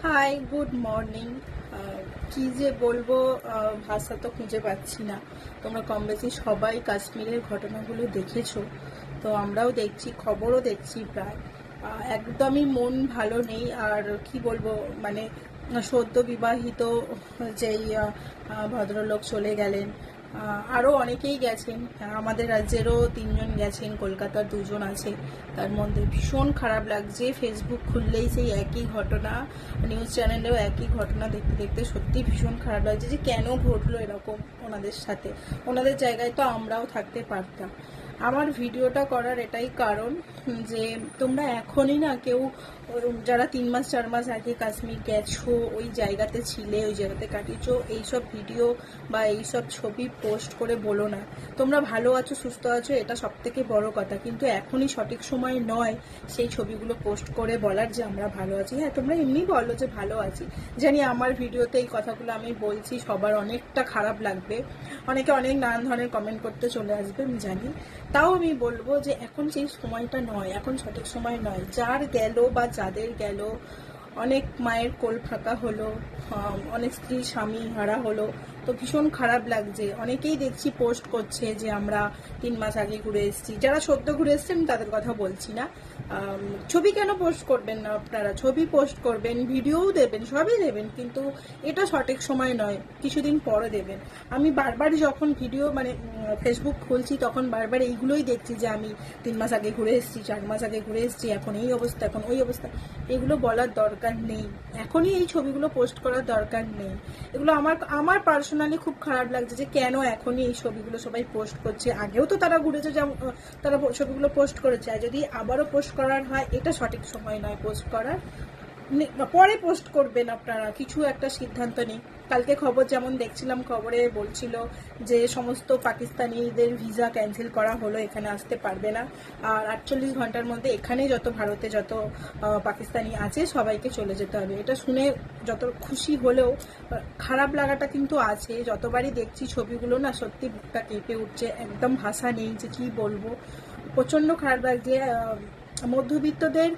High, good morning. কি যে বলবো, ভাষা তো খুঁজে পাচ্ছি না। তোমরা কম বেশি সবাই কাশ্মীরের ঘটনাগুলো দেখেছো, তো আমরাও দেখছি, খবরও দেখছি প্রায়। একদমই মন ভালো নেই। আর কি বলবো, মানে সদ্য বিবাহিত যেই ভদ্রলোক চলে গেলেন, আরও অনেকেই গেছেন। আমাদের রাজ্যেরও 3জন গেছেন, কলকাতার 2জন আছে। তার মধ্যে ভীষণ খারাপ লাগছে, ফেসবুক খুললেই সেই একই ঘটনা, নিউজ চ্যানেলেও একই ঘটনা দেখতে দেখতে সত্যি ভীষণ খারাপ লাগছে যে কেন ঘটলো এরকম ওনাদের সাথে। ওনাদের জায়গায় তো আমরাও থাকতে পারতাম। আমার ভিডিওটা করার এটাই কারণ যে তোমরা এখনই না কেউ, যারা 3 মাস 4 মাস আগে কাশ্মীর গেছো, ওই জায়গাতে ছিলে, ওই জায়গাতে কাটিয়েছো, এইসব ভিডিও বা এইসব ছবি পোস্ট করে বলো না তোমরা ভালো আছো, সুস্থ আছো। এটা সব থেকে বড় কথা, কিন্তু এখনই সঠিক সময় নয় সেই ছবিগুলো পোস্ট করে বলার যে আমরা ভালো আছি। হ্যাঁ, তোমরা এমনি বলো যে ভালো আছি, জানি আমার ভিডিওতে এই কথাগুলো আমি বলছি সবার অনেকটা খারাপ লাগবে, অনেকে অনেক নানান ধরনের কমেন্ট করতে চলে আসবে, আমি জানি। তাও আমি বলবো যে এখন সেই সময়টা নয়, এখন সঠিক সময় নয়। যার গেল বা যাদের গেল, অনেক মায়ের কোল ফাঁকা হলো, অনেক স্ত্রী স্বামী হারা হলো, তো ভীষণ খারাপ লাগছে। অনেকেই দেখছি পোস্ট করছে যে আমরা 3 মাস আগে ঘুরে এসেছি। যারা সদ্য ঘুরে এসছেন তাদের কথা বলছি না। ছবি কেন পোস্ট করবেন না আপনারা? ছবি পোস্ট করবেন, ভিডিওও দেবেন, সবই দেবেন, কিন্তু এটা সঠিক সময় নয়, কিছুদিন পরে দেবেন। আমি বারবার যখন ভিডিও মানে ফেসবুক খুলছি তখন বারবার এইগুলোই দেখছি যে আমি 3 মাস আগে ঘুরে এসেছি, 4 মাস আগে ঘুরে এসেছি, এখন এই অবস্থা, এখন ওই অবস্থা। এগুলো বলার দরকার নেই, এখনই এই ছবিগুলো পোস্ট করার দরকার নেই। এগুলো আমার পার্সোনালি খুব খারাপ লাগছে যে কেন এখনই এই ছবিগুলো সবাই পোস্ট করছে। আগেও তো তারা ঘুরেছে, যেমন তারা ছবিগুলো পোস্ট করেছে, আর যদি আবারও পোস্ট করার হয়, এটা সঠিক সময় নয় পোস্ট করার। পরে পোস্ট করবেন আপনারা, কিছু একটা সিদ্ধান্ত নেই। কালকে খবর যেমন দেখছিলাম, খবরে বলছিল যে সমস্ত পাকিস্তানিদের ভিসা ক্যান্সেল করা হলো, এখানে আসতে পারবে না। আর 48 ঘন্টার মধ্যে এখানে ভারতে যত পাকিস্তানি আছে সবাইকে চলে যেতে হবে। এটা শুনে যত খুশি হলেও খারাপ লাগাটা কিন্তু আছে। যতবারই দেখছি ছবিগুলো না, সত্যি বুকটা কেঁপে উঠছে, একদম ভাষা নেই যে কি বলবো। প্রচণ্ড খারাপ লাগছে। মধ্যবিত্তদের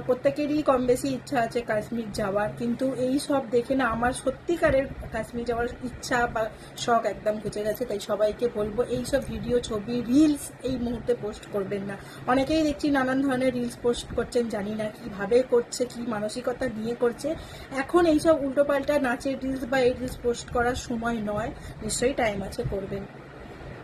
প্রত্যেকেরই কম বেশি ইচ্ছা আছে কাশ্মীর যাওয়ার, কিন্তু এই সব দেখে না আমার সত্যিকারের কাশ্মীর যাওয়ার ইচ্ছা বা শখ একদম ঘুচে গেছে। তাই সবাইকে বলবো এই সব ভিডিও, ছবি, রিলস এই মুহূর্তে পোস্ট করবেন না। অনেকেই দেখছি নানান ধরনের রিলস পোস্ট করছেন, জানি না কীভাবে করছে, কী মানসিকতা নিয়ে করছে। এখন এইসব উল্টোপাল্টা নাচের রিলস বা এই রিলস পোস্ট করার সময় নয়, নিশ্চয়ই টাইম আছে, করবেন।